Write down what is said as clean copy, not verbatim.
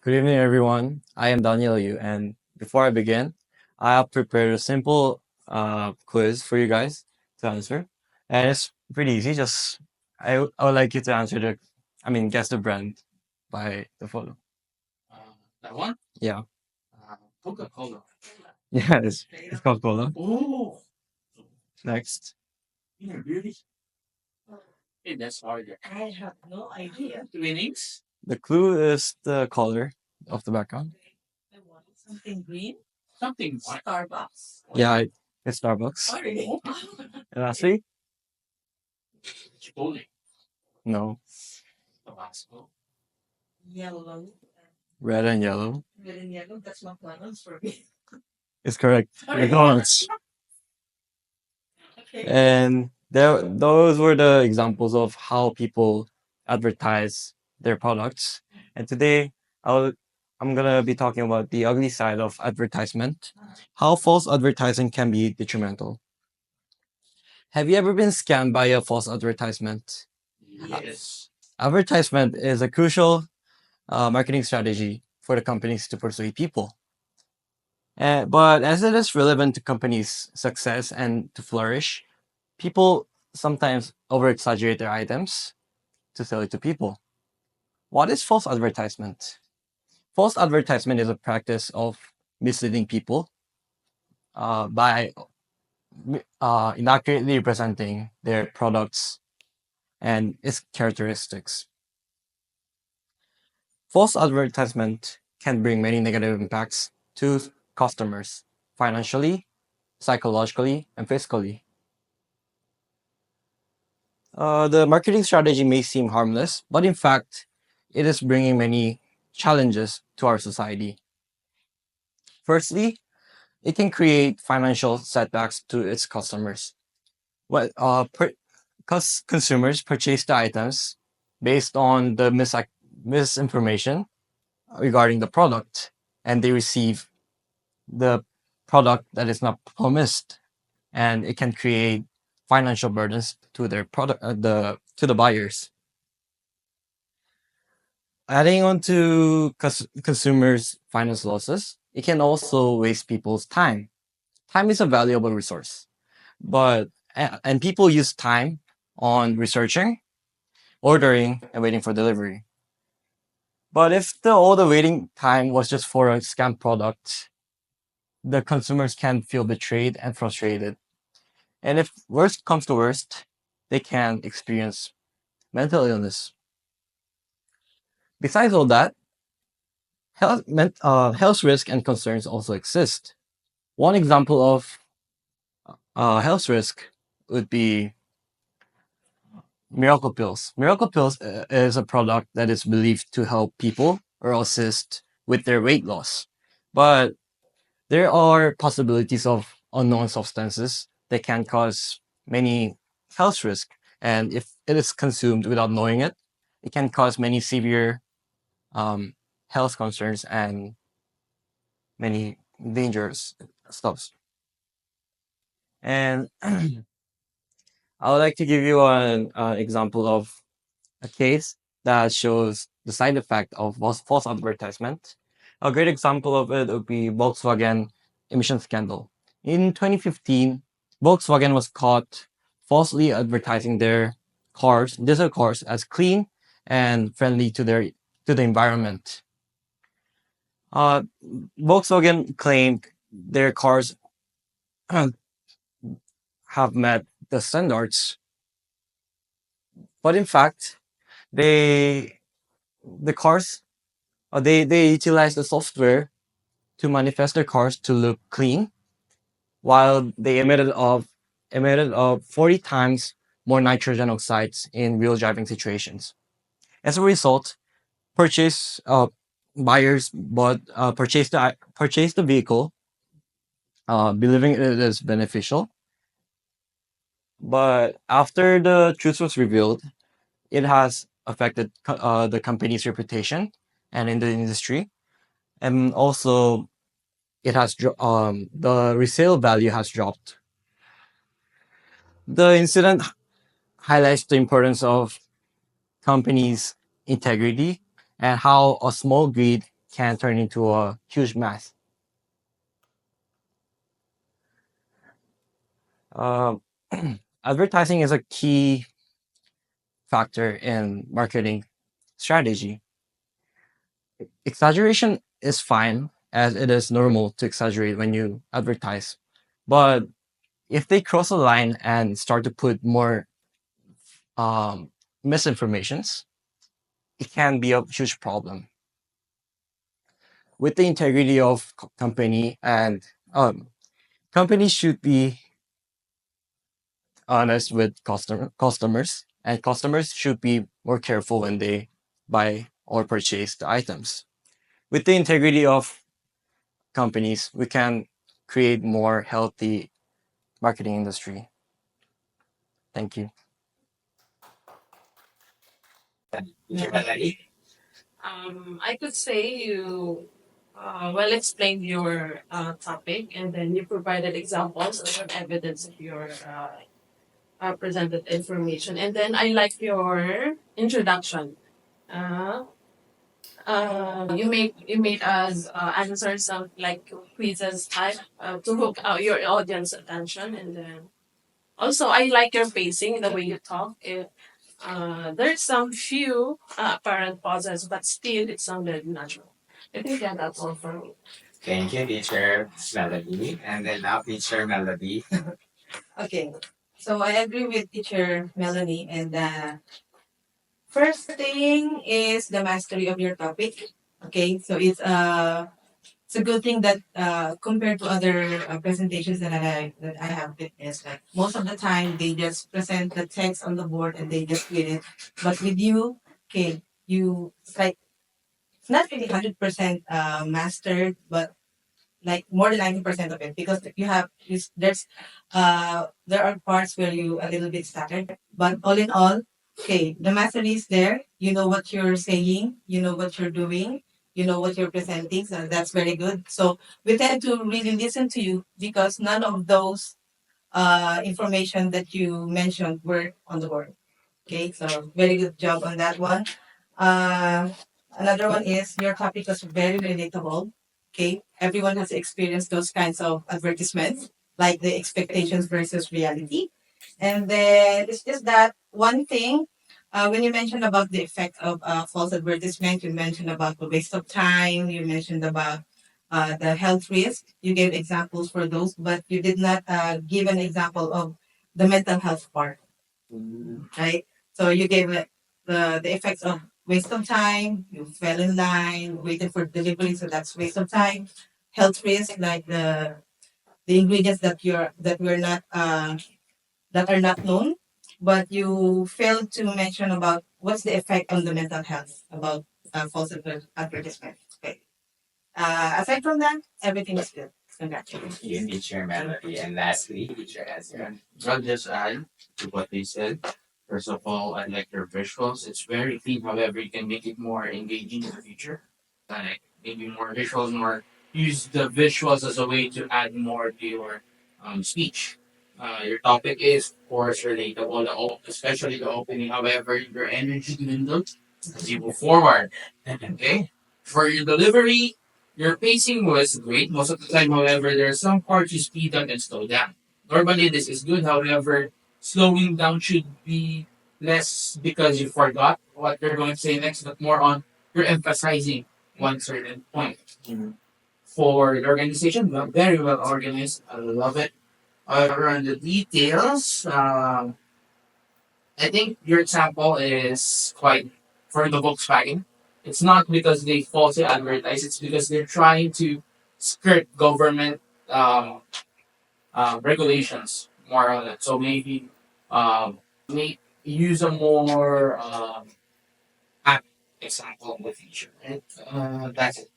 Good evening, everyone. I am Daniel Yu, and before I begin, I have prepared a simple quiz for you guys to answer, and it's pretty easy. I would like you to answer guess the brand by the photo. That one? Yeah, Coca-Cola. Yeah, it's Coca-Cola. Oh, next. Yeah, really? Hey, that's harder. I have no idea. Winnings? The clue is the color of the background. Something green? Something what? Starbucks. Yeah, it's Starbucks. Sorry. And lastly, Chipotle. No, Tabasco. Yellow. Red and yellow. Red and yellow. That's McDonald's for me. It's correct. Sorry. McDonald's. Okay. And those were the examples of how people advertise their products. And today, I'll, I'm gonna be talking about the ugly side of advertisement, how false advertising can be detrimental. Have you ever been scammed by a false advertisement? Yes. Advertisement is a crucial marketing strategy for the companies to persuade people. But as it is relevant to companies' success and to flourish, people sometimes over exaggerate their items to sell it to people. What is false advertisement? False advertisement is a practice of misleading people by inaccurately representing their products and its characteristics. False advertisement can bring many negative impacts to customers financially, psychologically, and physically. The marketing strategy may seem harmless, but in fact, it is bringing many challenges to our society. Firstly, it can create financial setbacks to its customers. Because consumers purchase the items based on the misinformation regarding the product, and they receive the product that is not promised, and it can create financial burdens to their product, the buyers. Adding on to consumers' finance losses, it can also waste people's time. Time is a valuable resource, and people use time on researching, ordering, and waiting for delivery. But if all the waiting time was just for a scam product, the consumers can feel betrayed and frustrated. And if worst comes to worst, they can experience mental illness. Besides all that, health risk and concerns also exist. One example of health risk would be miracle pills. Miracle pills is a product that is believed to help people or assist with their weight loss. But there are possibilities of unknown substances that can cause many health risks. And if it is consumed without knowing it, it can cause many severe um, health concerns and many dangerous stuffs. And I would like to give you an example of a case that shows the side effect of false advertisement. A great example of it would be Volkswagen emission scandal. In 2015, Volkswagen was caught falsely advertising their diesel cars, as clean and friendly to the environment. Uh, Volkswagen claimed their cars have met the standards, but in fact, they the cars they utilize the software to manifest their cars to look clean, while they emitted of 40 times more nitrogen oxides in real driving situations. As a result, purchase buyers purchased the vehicle, believing it is beneficial. But after the truth was revealed, it has affected the company's reputation and in the industry, and also the resale value has dropped. The incident highlights the importance of companies' integrity and how a small greed can turn into a huge mass. Um, Advertising is a key factor in marketing strategy. Exaggeration is fine, as it is normal to exaggerate when you advertise. But if they cross a line and start to put more um, misinformations, it can be a huge problem. With the integrity of company, and companies should be honest with customers, and customers should be more careful when they buy or purchase the items. With the integrity of companies, we can create more healthy marketing industry. Thank you. I could say you well explained your topic, and then you provided examples of evidence of your presented information. And then I like your introduction. Uh, you made us answer some like quizzes type to hook out your audience attention, and then also I like your pacing, the way you talk. There's some few apparent pauses, but still it sounded natural. I think that's all for me. Thank you, teacher Melody. And then now teacher Melody. Okay. So I agree with teacher Melanie, and first thing is the mastery of your topic. Okay, so it's a good thing that compared to other presentations that I have witnessed, like most of the time they just present the text on the board and they just read it. But with you, okay, you it's like it's not really 100% mastered, but like more than 90% of it, because you have there are parts where you a little bit stuttered, but all in all, okay, the mastery is there. You know what you're saying, you know what you're doing, you know what you're presenting, so that's very good. So we tend to really listen to you because none of those information that you mentioned were on the board. Okay, so very good job on that one. Uh, Another one is your topic was very relatable. Okay, everyone has experienced those kinds of advertisements, like the expectations versus reality. And then it's just that one thing. When you mentioned about the effect of false advertisement, you mentioned about the waste of time. You mentioned about the health risk. You gave examples for those, but you did not give an example of the mental health part, right? So you gave the effects of waste of time, you fell in line, waiting for delivery, so that's waste of time. Health risk, like the ingredients that we're not that are not known, but you failed to mention about what's the effect on the mental health about false advertisement. Okay. Aside from that, everything is good. Congratulations. You need your melody. And lastly, teacher Ezra. I'll just add to what they said. First of all, I like your visuals. It's very clean. However, you can make it more engaging in the future. Like maybe more visuals, more use the visuals as a way to add more to your speech. Your topic is, of course, relatable, especially the opening. However, your energy dwindled as you move forward. Okay? For your delivery, your pacing was great most of the time. However, there are some parts you speed up and slow down. Normally, this is good. However, slowing down should be less because you forgot what you're going to say next, but more on you're emphasizing one certain point. For the organization, very well organized. I love it. Around the details, I think your example is quite for the Volkswagen. It's not because they falsely advertise, it's because they're trying to skirt government regulations more on it. So maybe may use a more apt example in the future. And that's it.